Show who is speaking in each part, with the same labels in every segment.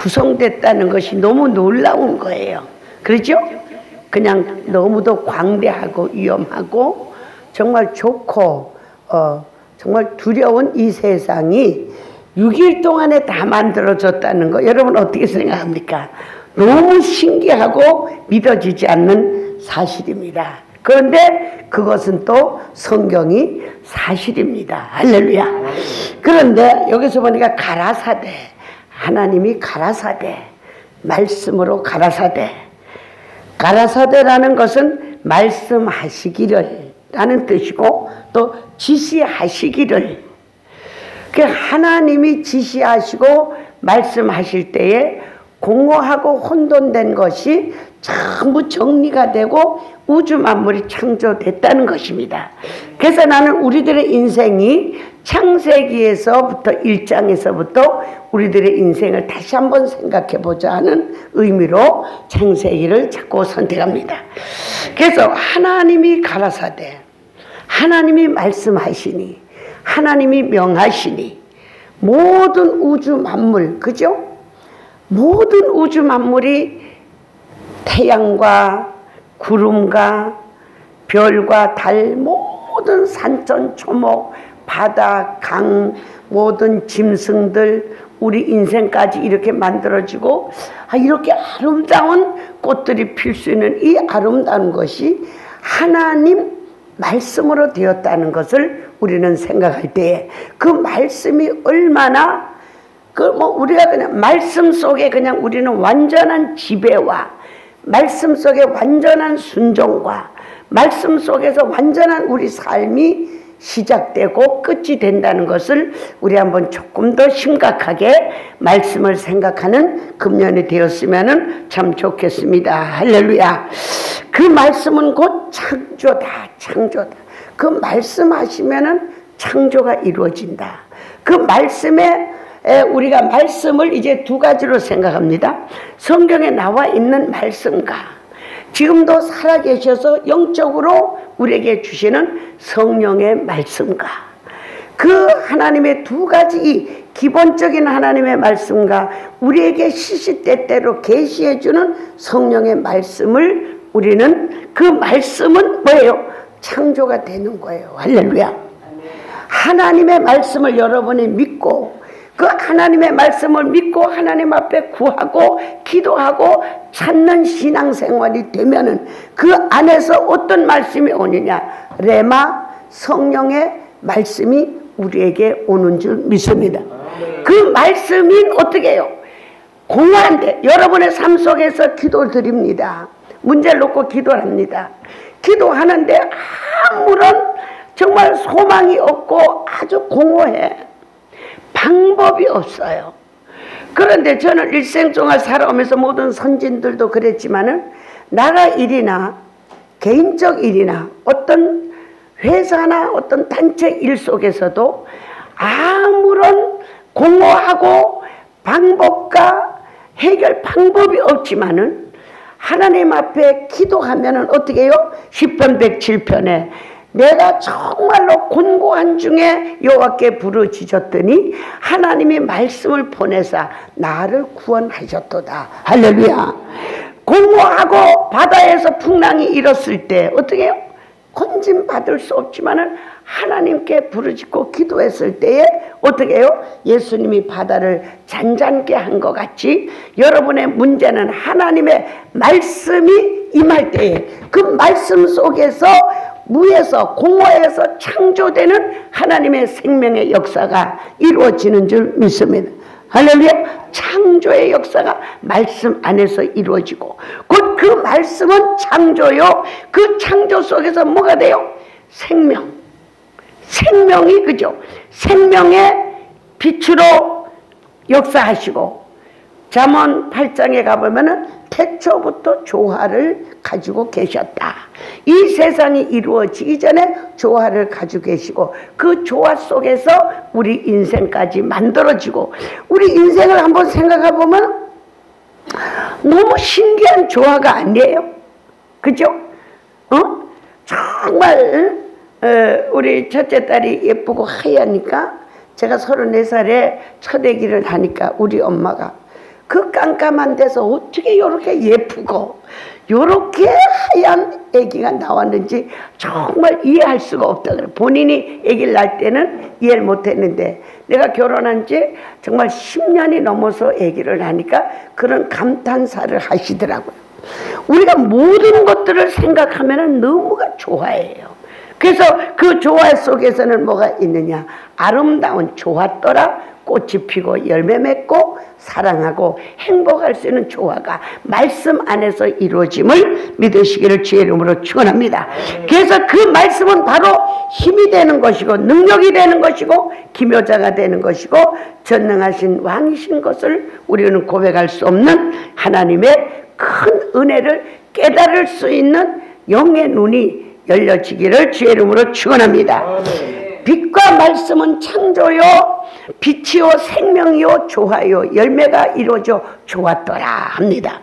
Speaker 1: 구성됐다는 것이 너무 놀라운 거예요. 그렇죠? 그냥 너무도 광대하고 위험하고 정말 좋고 정말 두려운 이 세상이 6일 동안에 다 만들어졌다는 거 여러분 어떻게 생각합니까? 너무 신기하고 믿어지지 않는 사실입니다. 그런데 그것은 또 성경이 사실입니다. 할렐루야. 그런데 여기서 보니까 가라사대, 하나님이 가라사대, 말씀으로 가라사대. 가라사대라는 것은 말씀하시기를 라는 뜻이고 또 지시하시기를. 하나님이 지시하시고 말씀하실 때에 공허하고 혼돈된 것이 전부 정리가 되고 우주 만물이 창조됐다는 것입니다. 그래서 나는 우리들의 인생이 창세기에서부터 1장에서부터 우리들의 인생을 다시 한번 생각해 보자 하는 의미로 창세기를 자꾸 선택합니다. 그래서 하나님이 가라사대, 하나님이 말씀하시니, 하나님이 명하시니 모든 우주 만물, 그죠? 모든 우주 만물이 태양과 구름과 별과 달, 모든 산천 초목, 바다, 강, 모든 짐승들, 우리 인생까지 이렇게 만들어지고 이렇게 아름다운 꽃들이 필 수 있는 이 아름다운 것이 하나님 말씀으로 되었다는 것을 우리는 생각할 때에 그 말씀이 얼마나 우리가 그냥 말씀 속에 그냥 우리는 완전한 지배와 말씀 속에 완전한 순종과 말씀 속에서 완전한 우리 삶이 시작되고 끝이 된다는 것을 우리 한번 조금 더 심각하게 말씀을 생각하는 금년이 되었으면 참 좋겠습니다. 할렐루야. 그 말씀은 곧 창조다. 창조다. 그 말씀하시면은 창조가 이루어진다. 그 말씀에 우리가 말씀을 이제 두 가지로 생각합니다. 성경에 나와 있는 말씀과 지금도 살아계셔서 영적으로 우리에게 주시는 성령의 말씀과 그 하나님의 두 가지 기본적인 하나님의 말씀과 우리에게 시시때때로 계시해주는 성령의 말씀을 우리는 그 말씀은 뭐예요? 창조가 되는 거예요. 할렐루야. 하나님의 말씀을 여러분이 믿고 그 하나님의 말씀을 믿고 하나님 앞에 구하고 기도하고 찾는 신앙생활이 되면은 그 안에서 어떤 말씀이 오느냐? 레마 성령의 말씀이 우리에게 오는 줄 믿습니다. 그 말씀이 어떻게 해요? 공허한데 여러분의 삶 속에서 기도 드립니다. 문제를 놓고 기도를 합니다. 기도하는데 아무런 정말 소망이 없고 아주 공허해. 방법이 없어요. 그런데 저는 일생 동안 살아오면서 모든 선진들도 그랬지만은 나라 일이나 개인적 일이나 어떤 회사나 어떤 단체 일 속에서도 아무런 공허하고 방법과 해결 방법이 없지만은 하나님 앞에 기도하면은 어떻게 해요? 10편 107편에 내가 정말로 곤고한 중에 여호와께 부르짖었더니 하나님이 말씀을 보내사 나를 구원하셨도다. 할렐루야. 공허하고 바다에서 풍랑이 일었을 때 어떻게 해요? 건짐받을 수 없지만은 하나님께 부르짖고 기도했을 때에 어떻게 해요? 예수님이 바다를 잔잔케 한 것 같이 여러분의 문제는 하나님의 말씀이 임할 때에 그 말씀 속에서 무에서 공허에서 창조되는 하나님의 생명의 역사가 이루어지는 줄 믿습니다. 할렐루야. 창조의 역사가 말씀 안에서 이루어지고 곧 그 말씀은 창조요. 그 창조 속에서 뭐가 돼요? 생명. 생명이 그죠? 생명의 빛으로 역사하시고 잠언 8장에 가보면은 태초부터 조화를 가지고 계셨다. 이 세상이 이루어지기 전에 조화를 가지고 계시고 그 조화 속에서 우리 인생까지 만들어지고 우리 인생을 한번 생각해 보면 너무 신기한 조화가 아니에요? 그죠? 정말 우리 첫째 딸이 예쁘고 하얘니까 제가 34살에 첫 아기를 하니까 우리 엄마가 그 깜깜한 데서 어떻게 이렇게 예쁘고 이렇게 하얀 아기가 나왔는지 정말 이해할 수가 없다 그래. 본인이 아기를 낳을 때는 이해를 못했는데 내가 결혼한 지 정말 10년이 넘어서 아기를 낳으니까 그런 감탄사를 하시더라고요. 우리가 모든 것들을 생각하면 너무가 좋아해요. 그래서 그 조화 속에서는 뭐가 있느냐? 아름다운 조화더라. 꽃이 피고 열매 맺고 사랑하고 행복할 수 있는 조화가 말씀 안에서 이루어짐을 믿으시기를 주의 이름으로 축원합니다. 그래서 그 말씀은 바로 힘이 되는 것이고 능력이 되는 것이고 기묘자가 되는 것이고 전능하신 왕이신 것을 우리는 고백할 수 없는 하나님의 큰 은혜를 깨달을 수 있는 영의 눈이 열려지기를 주의 이름으로 축원합니다. 빛과 말씀은 창조요 빛이요 생명이요 조화요 열매가 이루어져 좋았더라 합니다.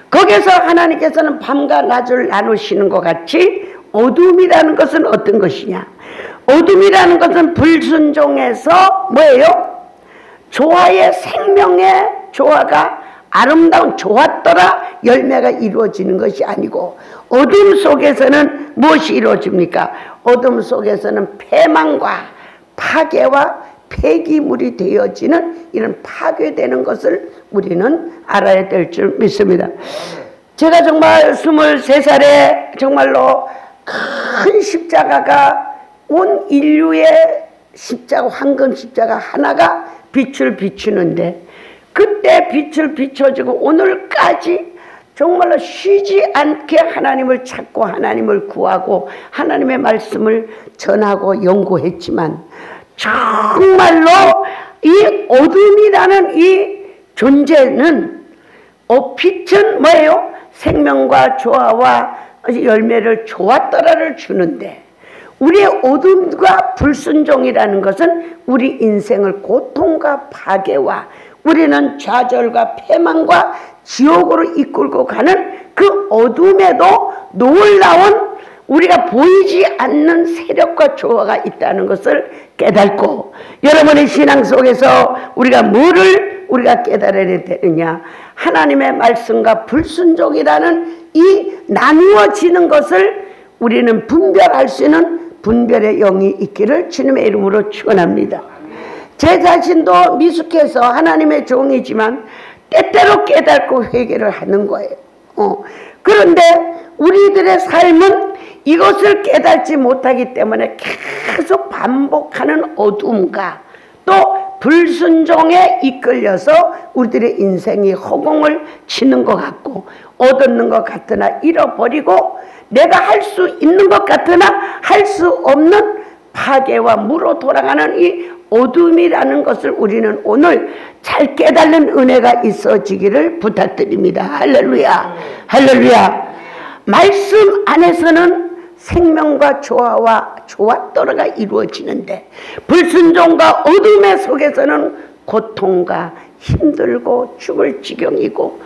Speaker 1: 거기서 하나님께서는 밤과 낮을 나누시는 것 같이 어둠이라는 것은 어떤 것이냐? 어둠이라는 것은 불순종에서 뭐예요? 조화의 생명의 조화가 아름다운 좋았더라 열매가 이루어지는 것이 아니고 어둠 속에서는 무엇이 이루어집니까? 어둠 속에서는 패망과 파괴와 폐기물이 되어지는 이런 파괴되는 것을 우리는 알아야 될 줄 믿습니다. 제가 정말 23살에 정말로 큰 십자가가 온 인류의 십자가, 황금 십자가 하나가 빛을 비추는데 그때 빛을 비춰주고 오늘까지 정말로 쉬지 않게 하나님을 찾고 하나님을 구하고 하나님의 말씀을 전하고 연구했지만 정말로 이 어둠이라는 이 존재는 빛은 뭐예요? 생명과 조화와 열매를 좋았더라를 주는데 우리의 어둠과 불순종이라는 것은 우리 인생을 고통과 파괴와 우리는 좌절과 패망과 지옥으로 이끌고 가는 그 어둠에도 놀라운 우리가 보이지 않는 세력과 조화가 있다는 것을 깨닫고 여러분의 신앙 속에서 우리가 뭐를 우리가 깨달아야 되느냐? 하나님의 말씀과 불순종이라는 이 나누어지는 것을 우리는 분별할 수 있는 분별의 영이 있기를 주님의 이름으로 축원합니다. 제 자신도 미숙해서 하나님의 종이지만 때때로 깨닫고 회개를 하는 거예요. 그런데 우리들의 삶은 이것을 깨닫지 못하기 때문에 계속 반복하는 어둠과 또 불순종에 이끌려서 우리들의 인생이 허공을 치는 것 같고 얻는 것 같으나 잃어버리고 내가 할 수 있는 것 같으나 할 수 없는 파괴와 무로 돌아가는 이 어둠이라는 것을 우리는 오늘 잘 깨닫는 은혜가 있어지기를 부탁드립니다. 할렐루야, 할렐루야. 말씀 안에서는 생명과 조화와 조화더러가 이루어지는데 불순종과 어둠의 속에서는 고통과 힘들고 죽을 지경이고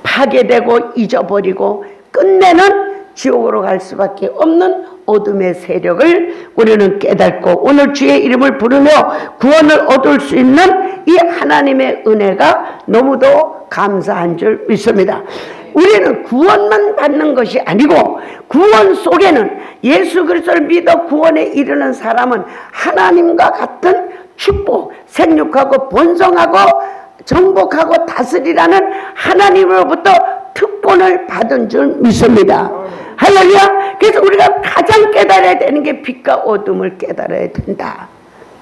Speaker 1: 파괴되고 잊어버리고 끝내는 지옥으로 갈 수밖에 없는 어둠의 세력을 우리는 깨닫고 오늘 주의 이름을 부르며 구원을 얻을 수 있는 이 하나님의 은혜가 너무도 감사한 줄 믿습니다. 우리는 구원만 받는 것이 아니고 구원 속에는 예수 그리스도를 믿어 구원에 이르는 사람은 하나님과 같은 축복, 생육하고 번성하고 정복하고 다스리라는 하나님으로부터 특권을 받은 줄 믿습니다. 할렐루야. 그래서 우리가 가장 깨달아야 되는 게 빛과 어둠을 깨달아야 된다.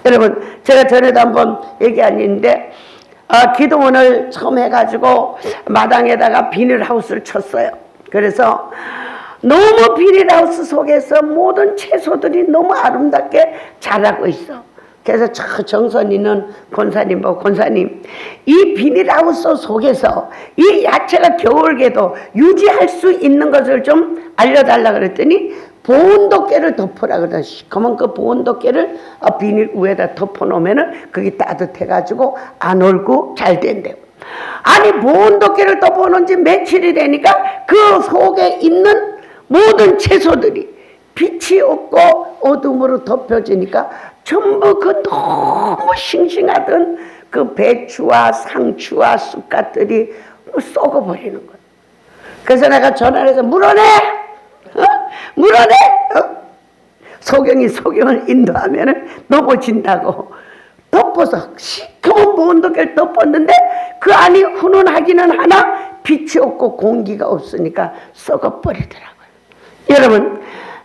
Speaker 1: 여러분 제가 전에도 한번 얘기했는데 기도원을 처음 해가지고 마당에다가 비닐하우스를 쳤어요. 그래서 너무 비닐하우스 속에서 모든 채소들이 너무 아름답게 자라고 있어. 그래서 저 정선이는 권사님 보고 권사님 이 비닐하우스 속에서 이 야채가 겨울에도 유지할 수 있는 것을 좀 알려달라 그랬더니 보온도깨를 덮으라 그러더니 시커먼 그 보온도깨를 비닐 위에다 덮어놓으면 그게 따뜻해가지고 안 얼고 잘 된대요. 아니 보온도깨를 덮어놓은 지 며칠이 되니까 그 속에 있는 모든 채소들이 빛이 없고 어둠으로 덮여지니까 전부 그 너무 싱싱하던 그 배추와 상추와 쑥갓들이 썩어버리는 거예요. 그래서 내가 전화해서 물어내! 물어내! 소경을 인도하면은 넘어진다고 덮어서 시커먼 보온도끼를 덮었는데 그 안이 훈훈하기는 하나 빛이 없고 공기가 없으니까 썩어버리더라고요. 여러분,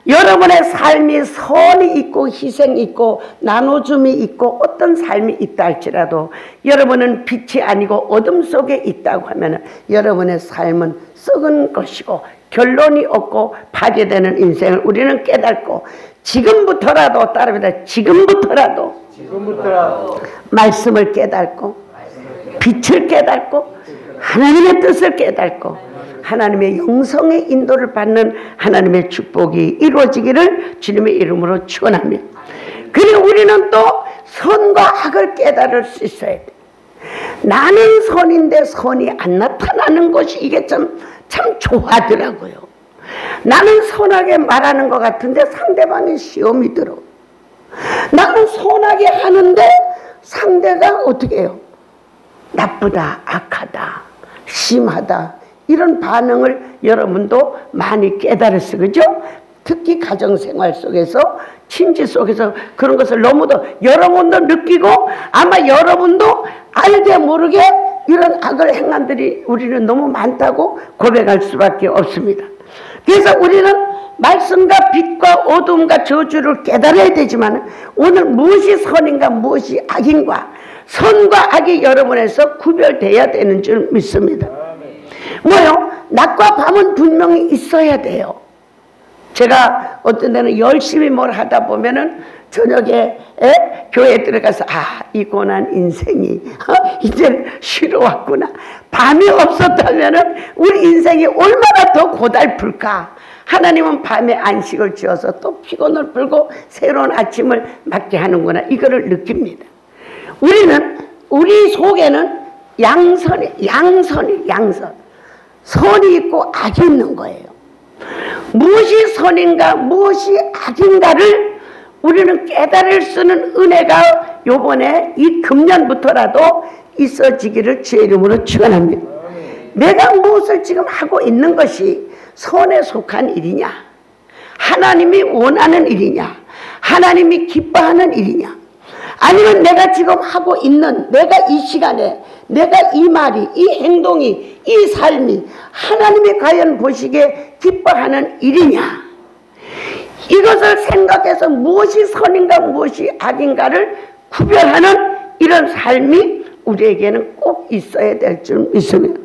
Speaker 1: 여러분의 삶이 선이 있고 희생이 있고 나눠줌이 있고 어떤 삶이 있다 할지라도 여러분은 빛이 아니고 어둠 속에 있다고 하면 여러분의 삶은 썩은 것이고 결론이 없고 파괴되는 인생을 우리는 깨닫고 지금부터라도 따릅니다. 지금부터라도 말씀을 깨닫고 빛을 깨닫고 하나님의 뜻을 깨닫고 하나님의 영성의 인도를 받는 하나님의 축복이 이루어지기를 주님의 이름으로 축원합니다. 그리고 우리는 또 선과 악을 깨달을 수 있어야 돼. 나는 선인데 선이 안 나타나는 것이 이게 참 좋아하더라고요. 나는 선하게 말하는 것 같은데 상대방이 시험이 들어. 나는 선하게 하는데 상대가 어떻게 해요? 나쁘다, 악하다, 심하다, 이런 반응을 여러분도 많이 깨달았어요. 그죠? 특히 가정생활 속에서, 친지 속에서 그런 것을 너무도 여러분도 느끼고 아마 여러분도 알게 모르게 이런 악을 행한들이 우리는 너무 많다고 고백할 수밖에 없습니다. 그래서 우리는 말씀과 빛과 어둠과 저주를 깨달아야 되지만 오늘 무엇이 선인가 무엇이 악인가, 선과 악이 여러분에서 구별돼야 되는 줄 믿습니다. 뭐요? 낮과 밤은 분명히 있어야 돼요. 제가 어떤 데는 열심히 뭘 하다 보면은 저녁에 교회에 들어가서 이 고난 인생이 이제 쉬러 왔구나. 밤이 없었다면은 우리 인생이 얼마나 더 고달플까. 하나님은 밤에 안식을 지어서 또 피곤을 풀고 새로운 아침을 맞게 하는구나. 이거를 느낍니다. 우리 속에는 양선. 선이 있고 악이 있는 거예요. 무엇이 선인가 무엇이 악인가를 우리는 깨달을 수 있는 은혜가 요번에 이 금년부터라도 있어지기를 주의 이름으로 축원합니다. 내가 무엇을 지금 하고 있는 것이 선에 속한 일이냐, 하나님이 원하는 일이냐, 하나님이 기뻐하는 일이냐, 아니면 내가 지금 하고 있는 내가 이 시간에 내가 이 말이, 이 행동이, 이 삶이 하나님이 과연 보시기에 기뻐하는 일이냐, 이것을 생각해서 무엇이 선인가 무엇이 악인가를 구별하는 이런 삶이 우리에게는 꼭 있어야 될 줄 믿습니다.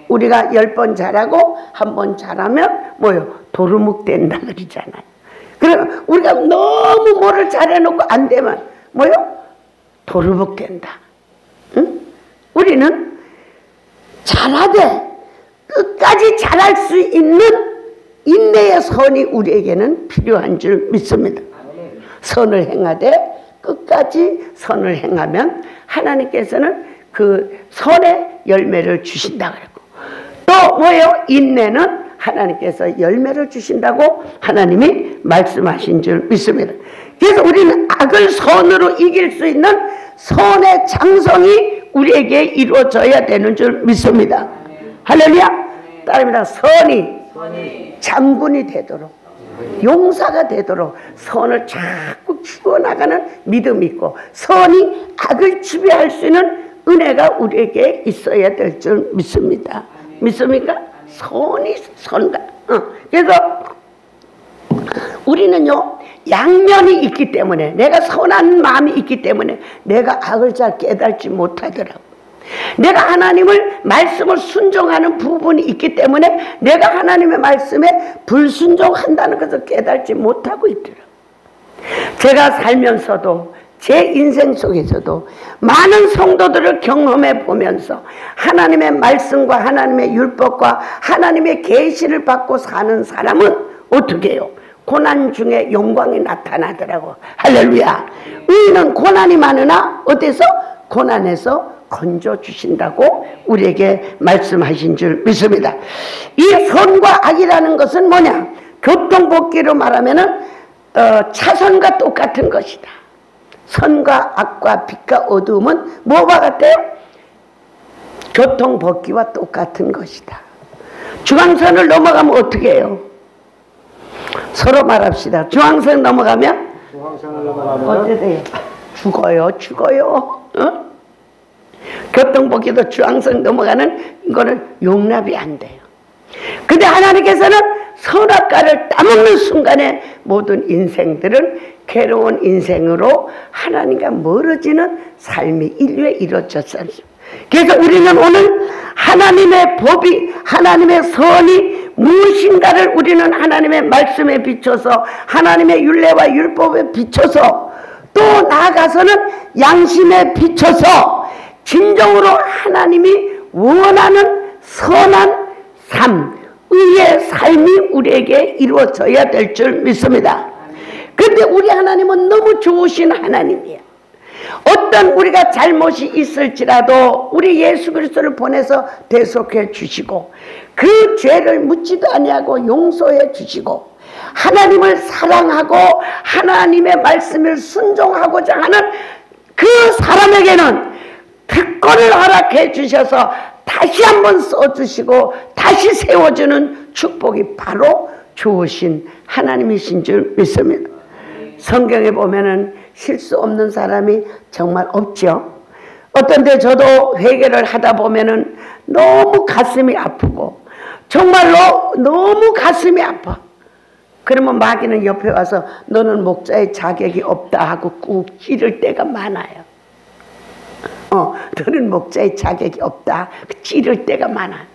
Speaker 1: 우리가 10번 잘하고 1번 잘하면 뭐요? 도루묵 된다 그러잖아요. 그러면 우리가 너무 뭐를 잘해놓고 안 되면 뭐요? 도루묵 된다. 응? 우리는 잘하되 끝까지 잘할 수 있는 인내의 선이 우리에게는 필요한 줄 믿습니다. 선을 행하되 끝까지 선을 행하면 하나님께서는 그 선의 열매를 주신다 그랬고, 또 뭐예요? 인내는 하나님께서 열매를 주신다고 하나님이 말씀하신 줄 믿습니다. 그래서 우리는 악을 선으로 이길 수 있는 선의 장성이 우리에게 이루어져야 되는 줄 믿습니다. 할렐루야. 따릅니다. 선이 장군이 되도록, 용사가 되도록 선을 자꾸 키워나가는 믿음이 있고, 선이 악을 지배할 수 있는 은혜가 우리에게 있어야 될 줄 믿습니다. 믿습니까? 선이 선가. 그래서 우리는요, 양면이 있기 때문에, 내가 선한 마음이 있기 때문에 내가 악을 잘 깨닫지 못하더라고. 내가 하나님을 말씀을 순종하는 부분이 있기 때문에 내가 하나님의 말씀에 불순종한다는 것을 깨닫지 못하고 있더라고. 제가 살면서도 제 인생 속에서도 많은 성도들을 경험해 보면서 하나님의 말씀과 하나님의 율법과 하나님의 계시를 받고 사는 사람은 어떻게 해요? 고난 중에 영광이 나타나더라고. 할렐루야. 의인은 고난이 많으나 어때서? 고난에서 건져주신다고 우리에게 말씀하신 줄 믿습니다. 이 선과 악이라는 것은 뭐냐? 교통법기로 말하면은 차선과 똑같은 것이다. 선과 악과 빛과 어두움은 뭐와 같아요? 교통법규와 똑같은 것이다. 중앙선을 넘어가면 어떻게 해요? 서로 말합시다. 중앙선 넘어가면 어떻게 돼요? 죽어요. 어? 교통법규도 중앙선 넘어가는 이거는 용납이 안 돼요. 근데 하나님께서는 선악과를 따먹는 순간에 모든 인생들은 괴로운 인생으로 하나님과 멀어지는 삶이 인류에 이루어졌어요. 그래서 우리는 오늘 하나님의 법이, 하나님의 선이 무엇인가를 우리는 하나님의 말씀에 비춰서, 하나님의 율례와 율법에 비춰서, 또 나아가서는 양심에 비춰서 진정으로 하나님이 원하는 선한 삶, 의의 삶이 우리에게 이루어져야 될 줄 믿습니다. 그런데 우리 하나님은 너무 좋으신 하나님이에요. 어떤 우리가 잘못이 있을지라도 우리 예수 그리스도를 보내서 대속해 주시고, 그 죄를 묻지도 아니하고 용서해 주시고, 하나님을 사랑하고 하나님의 말씀을 순종하고자 하는 그 사람에게는 특권을 허락해 주셔서 다시 한번 써주시고 다시 세워주는 축복이 바로 좋으신 하나님이신 줄 믿습니다. 성경에 보면은 실수 없는 사람이 정말 없죠. 어떤 데 저도 회개를 하다 보면은 너무 가슴이 아프고 정말로 너무 가슴이 아파. 그러면 마귀는 옆에 와서 너는 목자의 자격이 없다 하고 꾹 찌를 때가 많아요. 너는 목자의 자격이 없다 찌를 때가 많아.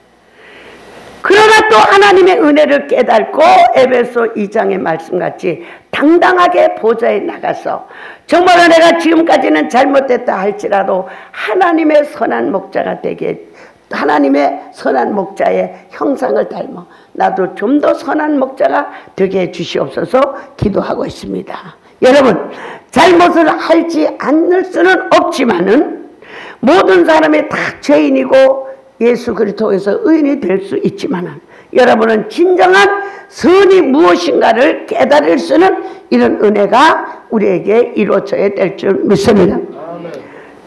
Speaker 1: 그러나 또 하나님의 은혜를 깨닫고 에베소 2장의 말씀같이 당당하게 보좌에 나가서 정말로 내가 지금까지는 잘못됐다 할지라도 하나님의 선한 목자가 되게, 하나님의 선한 목자의 형상을 닮아 나도 좀 더 선한 목자가 되게 해 주시옵소서 기도하고 있습니다. 여러분, 잘못을 하지 않을 수는 없지만은 모든 사람이 다 죄인이고 예수 그리스도에서 의인이 될 수 있지만 여러분은 진정한 선이 무엇인가를 깨달을 수 있는 이런 은혜가 우리에게 이루어져야 될 줄 믿습니다. 아멘.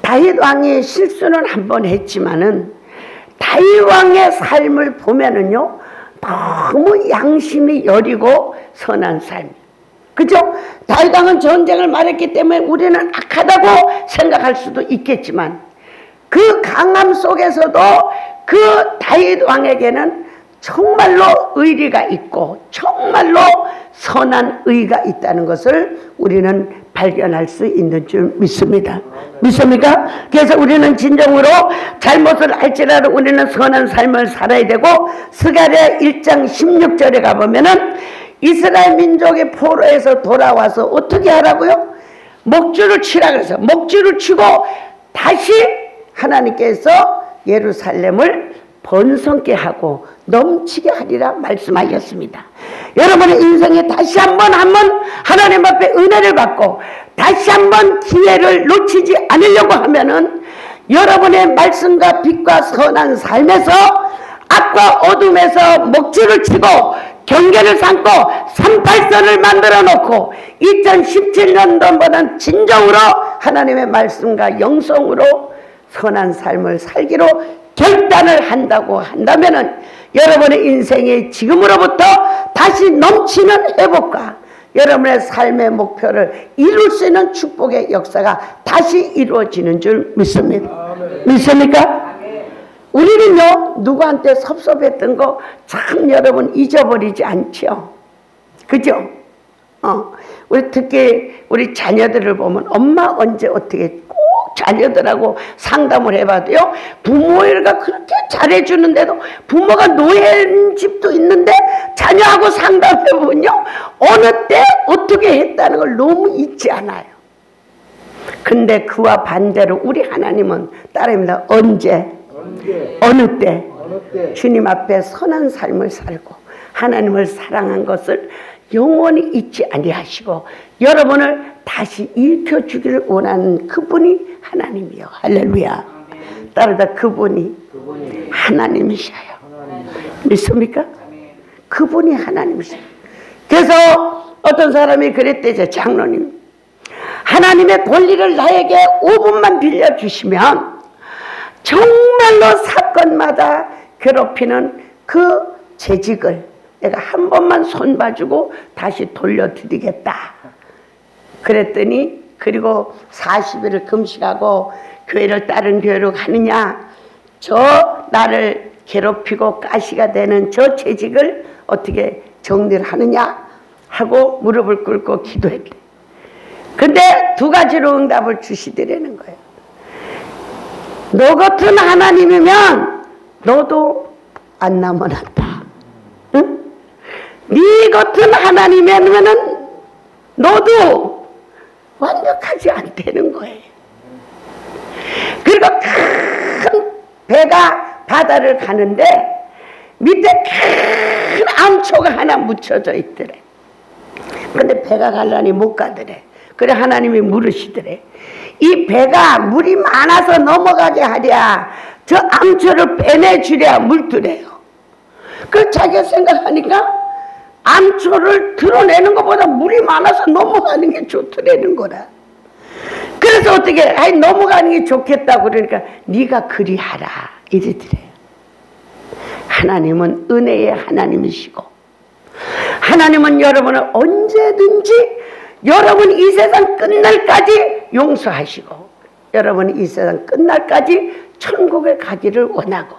Speaker 1: 다윗 왕이 실수는 한 번 했지만은 다윗 왕의 삶을 보면은요 너무 양심이 여리고 선한 삶. 그죠? 다윗 왕은 전쟁을 말했기 때문에 우리는 악하다고 생각할 수도 있겠지만 그 강함 속에서도 그 다윗 왕에게는 정말로 의리가 있고 정말로 선한 의가 있다는 것을 우리는 발견할 수 있는 줄 믿습니다. 믿습니까? 그래서 우리는 진정으로 잘못을 할지라도 우리는 선한 삶을 살아야 되고, 스가랴 1장 16절에 가보면은 이스라엘 민족이 포로에서 돌아와서 어떻게 하라고요? 목줄을 치라 그래서 목줄을 치고 다시 하나님께서 예루살렘을 번성케 하고 넘치게 하리라 말씀하셨습니다. 여러분의 인생에 다시 한번 하나님 앞에 은혜를 받고 다시 한번 기회를 놓치지 않으려고 하면은 여러분의 말씀과 빛과 선한 삶에서 악과 어둠에서 목줄을 치고 경계를 삼고 38선을 만들어 놓고 2017년도보다는 진정으로 하나님의 말씀과 영성으로 선한 삶을 살기로 결단을 한다고 한다면은 여러분의 인생이 지금으로부터 다시 넘치는 회복과 여러분의 삶의 목표를 이룰 수 있는 축복의 역사가 다시 이루어지는 줄 믿습니다. 아멘. 믿습니까? 아멘. 우리는요 누구한테 섭섭했던 거 참 여러분 잊어버리지 않죠. 그죠? 우리 특히 우리 자녀들을 보면 엄마 언제 어떻게 꼭 자녀들하고 상담을 해봐도요 부모가 그렇게 잘해주는데도 부모가 노예인 집도 있는데 자녀하고 상담해보면요 어느 때 어떻게 했다는 걸 너무 잊지 않아요. 근데 그와 반대로 우리 하나님은 따릅니다. 언제? 어느 때? 주님 앞에 선한 삶을 살고 하나님을 사랑한 것을 영원히 잊지 아니하시고 여러분을 다시 일으켜주기를 원하는 그분이 하나님이요. 할렐루야. 따르다 그분이 하나님이셔요. 믿습니까? 그분이 하나님이셔요. 그래서 어떤 사람이 그랬대죠. 장로님, 하나님의 권리를 나에게 5분만 빌려주시면 정말로 사건마다 괴롭히는 그 재직을 내가 한 번만 손봐주고 다시 돌려드리겠다. 그랬더니 그리고 40일을 금식하고 교회를 다른 교회로 가느냐, 저 나를 괴롭히고 가시가 되는 저 재직을 어떻게 정리를 하느냐 하고 무릎을 꿇고 기도했대. 근데 두 가지로 응답을 주시더라는 거예요. 너 같은 하나님이면 너도 안 남아났다. 응? 네 같은 하나님이면은 너도 완벽하지 않다는 거예요. 그리고 큰 배가 바다를 가는데 밑에 큰 암초가 하나 묻혀져 있더래. 근데 배가 가려니 못 가더래. 그래 하나님이 물으시더래. 이 배가 물이 많아서 넘어가게 하랴 저 암초를 빼내주랴 물더래요. 그 자기가 생각하니까 암초를 드러내는 것보다 물이 많아서 넘어가는 게 좋더라는 거라. 그래서 어떻게 아이 넘어가는 게 좋겠다고 그러니까 네가 그리하라 이러더래요. 하나님은 은혜의 하나님이시고 하나님은 여러분을 언제든지 여러분 이 세상 끝날까지 용서하시고 여러분 이 세상 끝날까지 천국에 가기를 원하고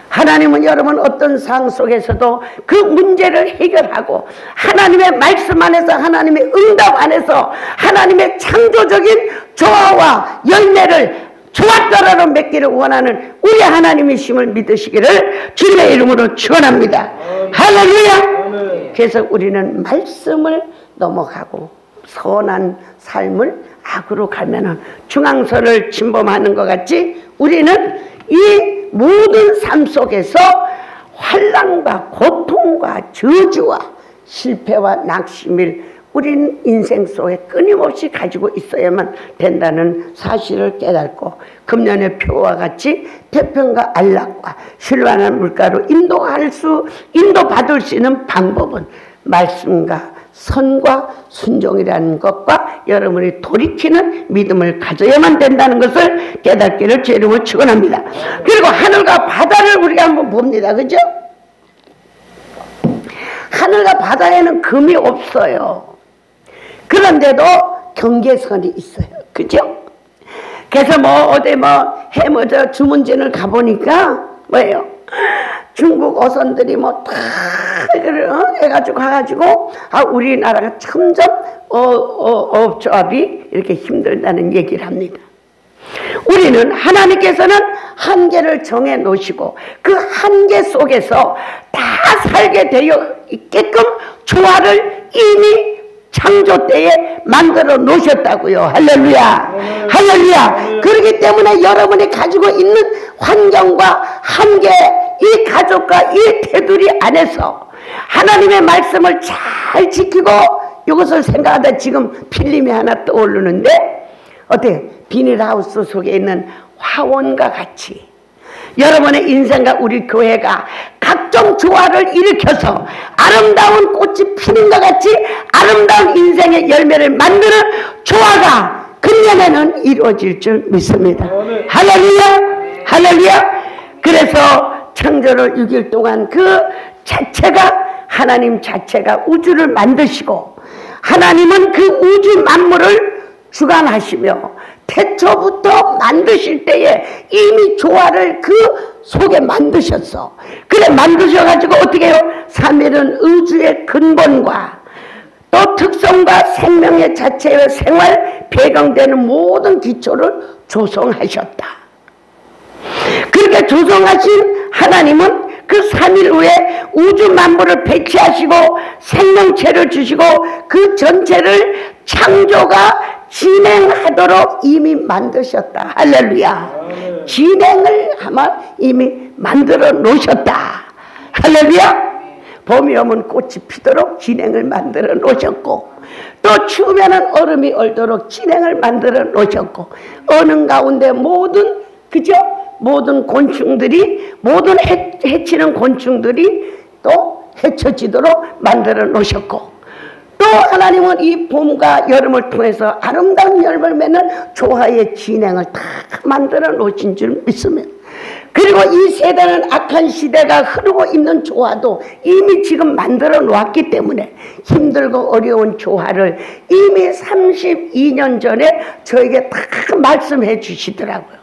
Speaker 1: 하나님은 여러분 어떤 상황 속에서도 그 문제를 해결하고 하나님의 말씀 안에서 하나님의 응답 안에서 하나님의 창조적인 조화와 열매를 조화따라로 맺기를 원하는 우리 하나님이심을 믿으시기를 주님의 이름으로 축원합니다. 할렐루야. 그래서 우리는 말씀을 넘어가고 선한 삶을 악으로 가면은 중앙선을 침범하는 것 같이 우리는 이 모든 삶 속에서 환난과 고통과 저주와 실패와 낙심을 우린 인생 속에 끊임없이 가지고 있어야만 된다는 사실을 깨닫고 금년의 표와 같이 태평과 안락과 신랄한 물가로 인도받을 수 있는 방법은 말씀과 선과 순종이라는 것과 여러분이 돌이키는 믿음을 가져야만 된다는 것을 깨닫기를 제 이름으로 축원합니다. 그리고 하늘과 바다를 우리가 한번 봅니다. 그죠? 하늘과 바다에는 금이 없어요. 그런데도 경계선이 있어요. 그죠? 그래서 어디 해머저 주문진을 가보니까 뭐예요? 중국 어선들이 다 해가지고 가가지고 우리나라가 점점 업조합이 이렇게 힘들다는 얘기를 합니다. 우리는 하나님께서는 한계를 정해 놓으시고 그 한계 속에서 다 살게 되어 있게끔 조화를 이미 창조 때에 만들어 놓으셨다고요. 할렐루야. 할렐루야. 그렇기 때문에 여러분이 가지고 있는 환경과 한계, 이 가족과 이 테두리 안에서 하나님의 말씀을 잘 지키고 이것을 생각하다 지금 필름이 하나 떠오르는데 어때? 비닐하우스 속에 있는 화원과 같이 여러분의 인생과 우리 교회가 각종 조화를 일으켜서 아름다운 꽃이 피는 것 같이 아름다운 인생의 열매를 만드는 조화가 금년에는 이루어질 줄 믿습니다. 할렐루야. 할렐루야. 그래서 창조를 6일 동안 그 자체가 하나님 자체가 우주를 만드시고 하나님은 그 우주 만물을 주관하시며 태초부터 만드실 때에 이미 조화를 그 속에 만드셨어. 그래 만드셔가지고 어떻게 해요? 3일은 우주의 근본과 또 특성과 생명의 자체의 생활 배경되는 모든 기초를 조성하셨다. 그렇게 조성하신 하나님은 그 3일 후에 우주 만물을 배치하시고 생명체를 주시고 그 전체를 창조가 진행하도록 이미 만드셨다. 할렐루야. 진행을 아마 이미 만들어 놓으셨다. 할렐루야. 봄이 오면 꽃이 피도록 진행을 만들어 놓으셨고 또 추우면 얼음이 얼도록 진행을 만들어 놓으셨고 어느 가운데 모든 그죠? 모든 곤충들이 모든 해치는 곤충들이 또 해쳐지도록 만들어 놓으셨고 또 하나님은 이 봄과 여름을 통해서 아름다운 열매를 맺는 조화의 진행을 다 만들어 놓으신 줄 믿습니다. 그리고 이 세대는 악한 시대가 흐르고 있는 조화도 이미 지금 만들어 놓았기 때문에 힘들고 어려운 조화를 이미 32년 전에 저에게 다 말씀해 주시더라고요.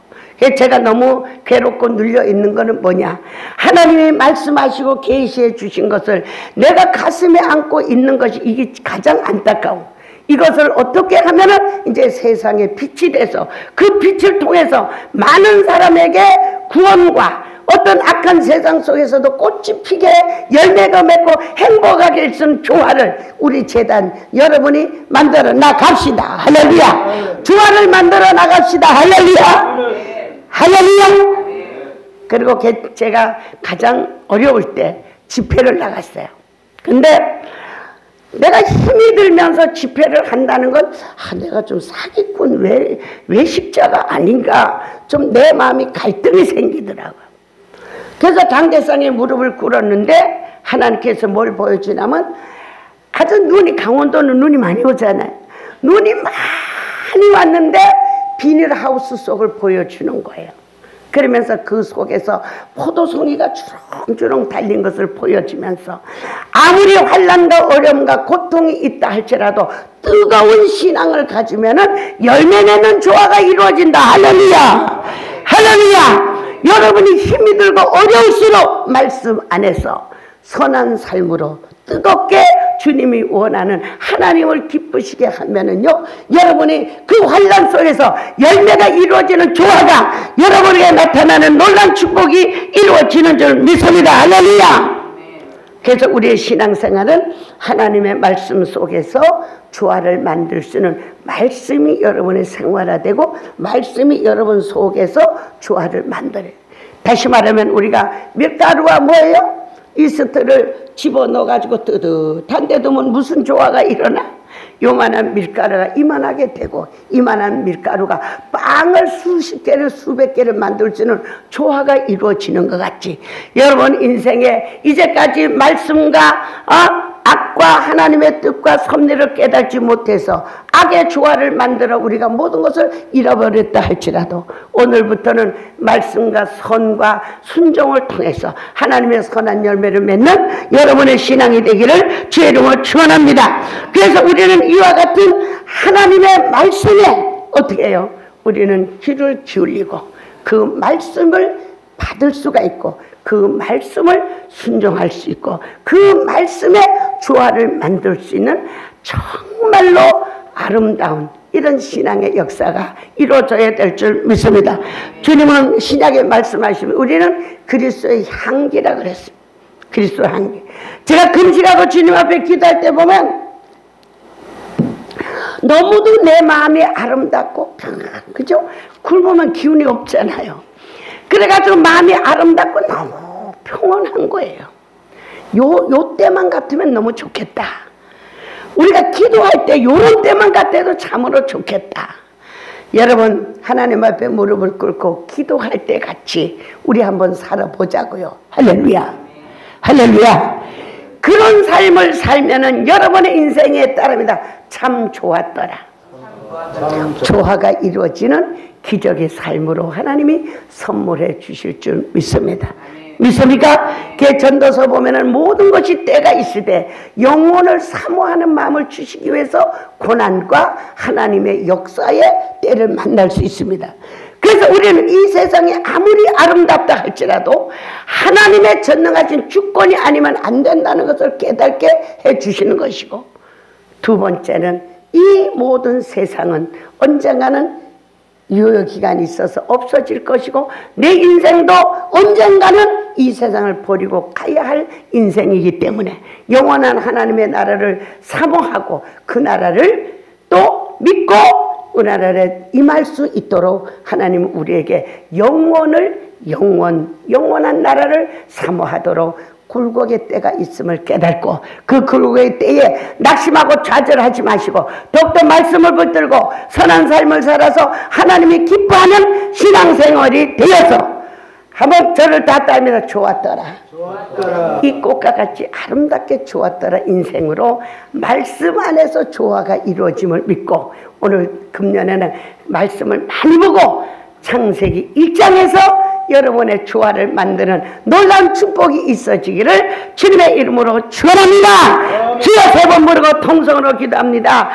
Speaker 1: 제가 너무 괴롭고 눌려 있는 것은 뭐냐, 하나님이 말씀하시고 계시해 주신 것을 내가 가슴에 안고 있는 것이 이게 가장 안타까워. 이것을 어떻게 하면은 이제 세상에 빛이 돼서 그 빛을 통해서 많은 사람에게 구원과 어떤 악한 세상 속에서도 꽃이 피게 열매가 맺고 행복하게 있는 조화를 우리 재단 여러분이 만들어 나갑시다. 할렐루야. 조화를 만들어 나갑시다. 할렐루야. 할렐루야. 그리고 제가 가장 어려울 때 집회를 나갔어요. 근데 내가 힘이 들면서 집회를 한다는 건 내가 좀 사기꾼 외식자가 아닌가, 좀 내 마음이 갈등이 생기더라고요. 그래서 당대상에 무릎을 꿇었는데 하나님께서 뭘 보여주냐면, 아주 눈이, 강원도는 눈이 많이 오잖아요. 눈이 많이 왔는데 비닐하우스 속을 보여주는 거예요. 그러면서 그 속에서 포도송이가 주렁주렁 달린 것을 보여주면서 아무리 환난과 어려움과 고통이 있다 할지라도 뜨거운 신앙을 가지면은 열매 내는 조화가 이루어진다. 할렐루야. 할렐루야. 여러분이 힘이 들고 어려울수록 말씀 안에서 선한 삶으로 뜨겁게 주님이 원하는 하나님을 기쁘시게 하면은요, 여러분이 그 환난 속에서 열매가 이루어지는 조화가 여러분에게 나타나는 놀라운 축복이 이루어지는 줄 믿습니다. 할렐루야. 그래서 우리의 신앙생활은 하나님의 말씀 속에서 조화를 만들 수 있는 말씀이 여러분의 생활화되고 말씀이 여러분 속에서 조화를 만들어요. 다시 말하면 우리가 밀가루가 뭐예요? 이스트를 집어넣어가지고 뜨뜻한 데 두면 무슨 조화가 일어나? 요만한 밀가루가 이만하게 되고 이만한 밀가루가 빵을 수십 개를 수백 개를 만들 수 있는 조화가 이루어지는 것 같지. 여러분 인생에 이제까지 말씀과 악과 하나님의 뜻과 섭리를 깨닫지 못해서 악의 조화를 만들어 우리가 모든 것을 잃어버렸다 할지라도 오늘부터는 말씀과 선과 순종을 통해서 하나님의 선한 열매를 맺는 여러분의 신앙이 되기를 주의 이름으로 축원합니다. 그래서 우리는 이와 같은 하나님의 말씀에 어떻게 해요? 우리는 귀를 기울이고 그 말씀을 받을 수가 있고 그 말씀을 순종할 수 있고 그 말씀에 조화를 만들 수 있는 정말로 아름다운 이런 신앙의 역사가 이루어져야 될 줄 믿습니다. 주님은 신약에 말씀하시면 우리는 그리스도의 향기라 그랬습니다. 그리스도의 향기. 제가 금식하고 주님 앞에 기도할 때 보면 너무도 내 마음이 아름답고 그죠? 굶으면 기운이 없잖아요. 그래가지고 마음이 아름답고 너무 평온한 거예요. 요 때만 같으면 너무 좋겠다. 우리가 기도할 때 요런 때만 같아도 참으로 좋겠다. 여러분 하나님 앞에 무릎을 꿇고 기도할 때 같이 우리 한번 살아보자고요. 할렐루야. 할렐루야. 그런 삶을 살면은 여러분의 인생에 따릅니다. 참 좋았더라. 조화가 이루어지는 기적의 삶으로 하나님이 선물해 주실 줄 믿습니다. 믿습니까? 전도서 보면은 모든 것이 때가 있으되 영혼을 사모하는 마음을 주시기 위해서 고난과 하나님의 역사의 때를 만날 수 있습니다. 그래서 우리는 이 세상이 아무리 아름답다 할지라도 하나님의 전능하신 주권이 아니면 안 된다는 것을 깨닫게 해 주시는 것이고, 두 번째는 이 모든 세상은 언젠가는 유효기간이 있어서 없어질 것이고 내 인생도 언젠가는 이 세상을 버리고 가야 할 인생이기 때문에 영원한 하나님의 나라를 사모하고 그 나라를 또 믿고 그 나라에 임할 수 있도록 하나님은 우리에게 영원한 나라를 사모하도록 굴곡의 때가 있음을 깨닫고 그 굴곡의 때에 낙심하고 좌절하지 마시고 더욱더 말씀을 붙들고 선한 삶을 살아서 하나님이 기뻐하는 신앙생활이 되어서 한번 저를 다 따면서 좋았더라. 이 꽃과 같이 아름답게 좋았더라 인생으로 말씀 안에서 조화가 이루어짐을 믿고 오늘 금년에는 말씀을 많이 보고 창세기 1장에서 여러분의 조화를 만드는 놀라운 축복이 있어지기를 주님의 이름으로 축원합니다. 주여 세 번 부르고 통성으로 기도합니다.